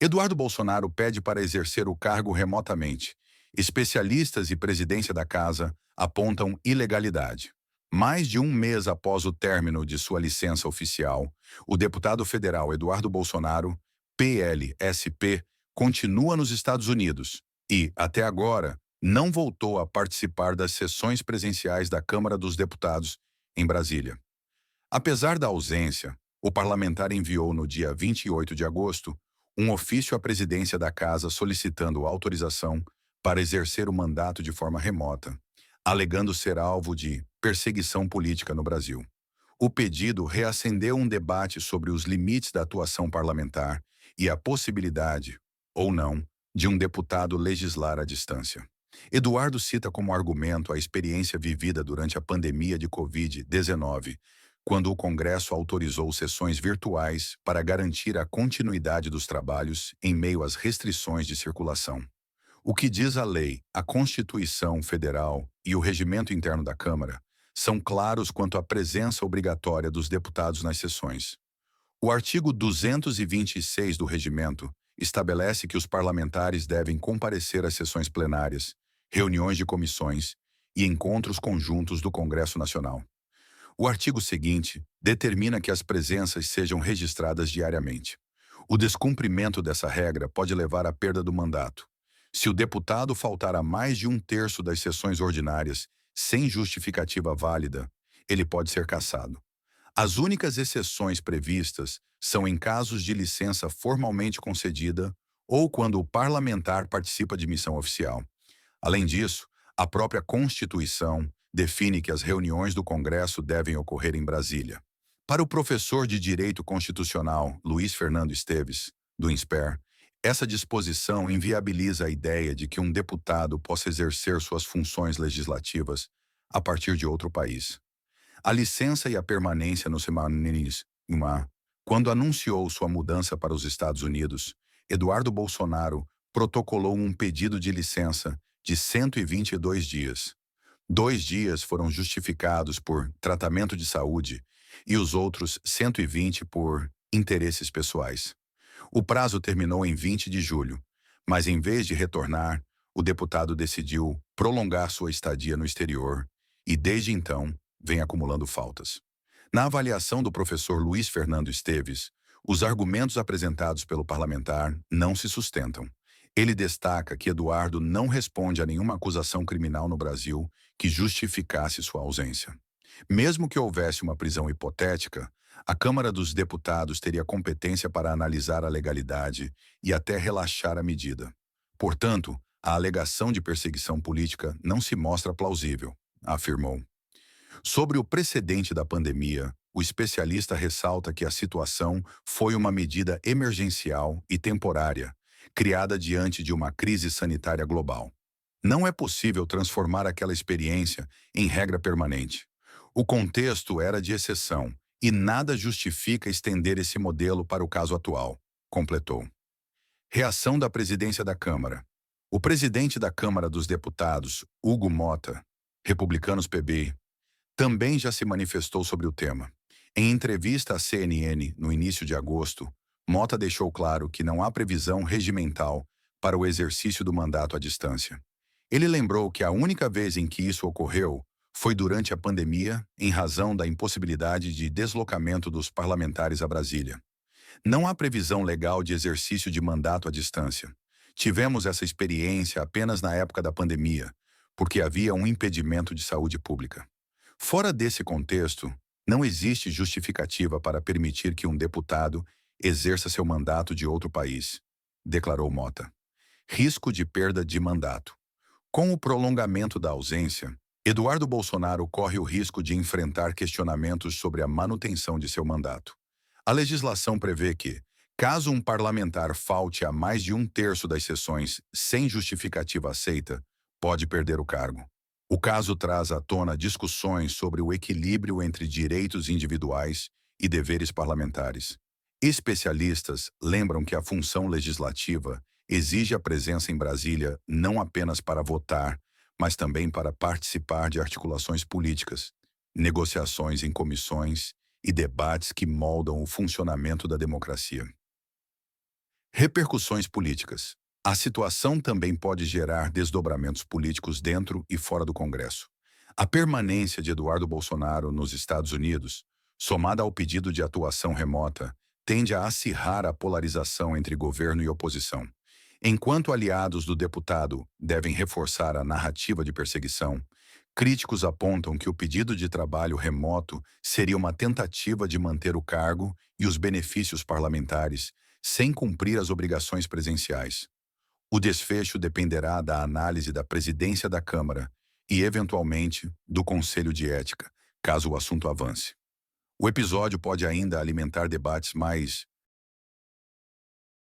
Eduardo Bolsonaro pede para exercer o cargo remotamente. Especialistas e presidência da casa apontam ilegalidade. Mais de um mês após o término de sua licença oficial, o deputado federal Eduardo Bolsonaro, PLSP, continua nos Estados Unidos e, até agora, não voltou a participar das sessões presenciais da Câmara dos Deputados, em Brasília. Apesar da ausência, o parlamentar enviou no dia 28 de agosto um ofício à presidência da Casa solicitando autorização para exercer o mandato de forma remota, alegando ser alvo de perseguição política no Brasil. O pedido reacendeu um debate sobre os limites da atuação parlamentar e a possibilidade, ou não, de um deputado legislar à distância. Eduardo cita como argumento a experiência vivida durante a pandemia de Covid-19, quando o Congresso autorizou sessões virtuais para garantir a continuidade dos trabalhos em meio às restrições de circulação. O que diz a lei, a Constituição Federal e o regimento interno da Câmara são claros quanto à presença obrigatória dos deputados nas sessões. O artigo 226 do regimento estabelece que os parlamentares devem comparecer às sessões plenárias, reuniões de comissões e encontros conjuntos do Congresso Nacional. O artigo seguinte determina que as presenças sejam registradas diariamente. O descumprimento dessa regra pode levar à perda do mandato. Se o deputado faltar a mais de um terço das sessões ordinárias sem justificativa válida, ele pode ser cassado. As únicas exceções previstas são em casos de licença formalmente concedida ou quando o parlamentar participa de missão oficial. Além disso, a própria Constituição define que as reuniões do Congresso devem ocorrer em Brasília. Para o professor de Direito Constitucional Luiz Fernando Esteves, do INSPER, essa disposição inviabiliza a ideia de que um deputado possa exercer suas funções legislativas a partir de outro país. A licença e a permanência no Semanis, quando anunciou sua mudança para os Estados Unidos, Eduardo Bolsonaro protocolou um pedido de licença de 122 dias. 2 dias foram justificados por tratamento de saúde e os outros 120 por interesses pessoais. O prazo terminou em 20 de julho, mas em vez de retornar, o deputado decidiu prolongar sua estadia no exterior e, desde então, vem acumulando faltas. Na avaliação do professor Luiz Fernando Esteves, os argumentos apresentados pelo parlamentar não se sustentam. Ele destaca que Eduardo não responde a nenhuma acusação criminal no Brasil que justificasse sua ausência. Mesmo que houvesse uma prisão hipotética, a Câmara dos Deputados teria competência para analisar a legalidade e até relaxar a medida. Portanto, a alegação de perseguição política não se mostra plausível, afirmou. Sobre o precedente da pandemia, o especialista ressalta que a situação foi uma medida emergencial e temporária, criada diante de uma crise sanitária global. Não é possível transformar aquela experiência em regra permanente. O contexto era de exceção e nada justifica estender esse modelo para o caso atual, completou. Reação da presidência da Câmara. O presidente da Câmara dos Deputados, Hugo Mota, Republicanos PB, também já se manifestou sobre o tema. Em entrevista à CNN, no início de agosto, Mota deixou claro que não há previsão regimental para o exercício do mandato à distância. Ele lembrou que a única vez em que isso ocorreu foi durante a pandemia, em razão da impossibilidade de deslocamento dos parlamentares a Brasília. Não há previsão legal de exercício de mandato à distância. Tivemos essa experiência apenas na época da pandemia, porque havia um impedimento de saúde pública. Fora desse contexto, não existe justificativa para permitir que um deputado exerça seu mandato de outro país, declarou Mota. Risco de perda de mandato. Com o prolongamento da ausência, Eduardo Bolsonaro corre o risco de enfrentar questionamentos sobre a manutenção de seu mandato. A legislação prevê que, caso um parlamentar falte a mais de um terço das sessões sem justificativa aceita, pode perder o cargo. O caso traz à tona discussões sobre o equilíbrio entre direitos individuais e deveres parlamentares. Especialistas lembram que a função legislativa exige a presença em Brasília não apenas para votar, mas também para participar de articulações políticas, negociações em comissões e debates que moldam o funcionamento da democracia. Repercussões políticas. A situação também pode gerar desdobramentos políticos dentro e fora do Congresso. A permanência de Eduardo Bolsonaro nos Estados Unidos, somada ao pedido de atuação remota, tende a acirrar a polarização entre governo e oposição. Enquanto aliados do deputado devem reforçar a narrativa de perseguição, críticos apontam que o pedido de trabalho remoto seria uma tentativa de manter o cargo e os benefícios parlamentares sem cumprir as obrigações presenciais. O desfecho dependerá da análise da presidência da Câmara e, eventualmente, do Conselho de Ética, caso o assunto avance. O episódio pode ainda alimentar debates mais